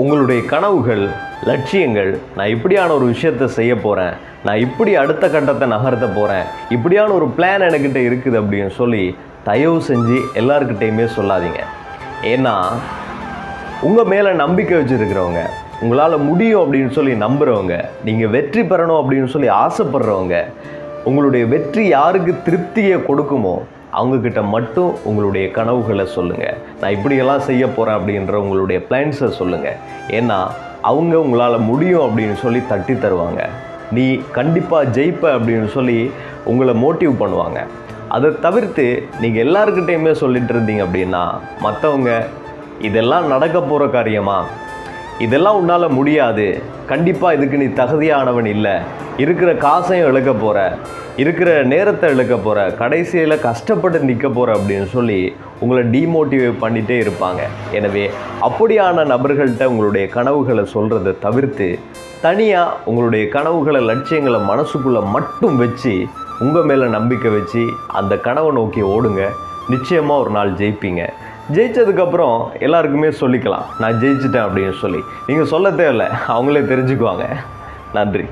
உங்களுடைய கனவுகள், லட்சியங்கள், நான் இப்படியான ஒரு விஷயத்தை செய்ய போகிறேன், நான் இப்படி அடுத்த கட்டத்தை நகர்த்த போகிறேன், இப்படியான ஒரு பிளான் என்கிட்ட இருக்குது அப்படின்னு சொல்லி தயவு செஞ்சு எல்லாருக்கிட்டையுமே சொல்லாதீங்க. ஏன்னா உங்கள் மேலே நம்பிக்கை வச்சுருக்கிறவங்க, உங்களால் முடியும் அப்படின்னு சொல்லி நம்புகிறவங்க, நீங்கள் வெற்றி பெறணும் அப்படின்னு சொல்லி ஆசைப்படுறவங்க, உங்களுடைய வெற்றி யாருக்கு திருப்தியை கொடுக்குமோ அவங்கக்கிட்ட மட்டும் உங்களுடைய கனவுகளை சொல்லுங்கள். நான் இப்படியெல்லாம் செய்ய போகிறேன் அப்படின்ற உங்களுடைய பிளான்ஸை சொல்லுங்கள். ஏன்னா அவங்க உங்களால் முடியும் அப்படின்னு சொல்லி தட்டி தருவாங்க. நீ கண்டிப்பாக ஜெயிப்ப அப்படின்னு சொல்லி உங்களை மோட்டிவ் பண்ணுவாங்க. அதை தவிர்த்து நீங்கள் எல்லாருக்கிட்டையுமே சொல்லிட்டு இருந்தீங்க அப்படின்னா மற்றவங்க இதெல்லாம் நடக்க போகிற காரியமா, இதெல்லாம் உன்னால் முடியாது, கண்டிப்பாக இதுக்கு நீ தகுதியானவன் இல்லை, இருக்கிற காசையும் இழக்க போகிற, இருக்கிற நேரத்தை இழக்க போகிற, கடைசியில் கஷ்டப்பட்டு நிற்க போகிற அப்படின்னு சொல்லி உங்களை டீமோட்டிவேட் பண்ணிகிட்டே இருப்பாங்க. எனவே அப்படியான நபர்கள்ட்ட உங்களுடைய கனவுகளை சொல்கிறத தவிர்த்து தனியாக உங்களுடைய கனவுகளை, லட்சியங்களை மனசுக்குள்ளே மட்டும் வச்சு உங்கள் மேலே நம்பிக்கை வச்சு அந்த கனவை நோக்கி ஓடுங்க. நிச்சயமாக ஒரு நாள் ஜெயிப்பீங்க. ஜெயித்ததுக்கப்புறம் எல்லாருக்குமே சொல்லிக்கலாம், நான் ஜெயிச்சிட்டேன் அப்படின்னு சொல்லி. நீங்கள் சொல்ல தேவையில்லை, அவங்களே தெரிஞ்சுக்குவாங்க. நன்றி.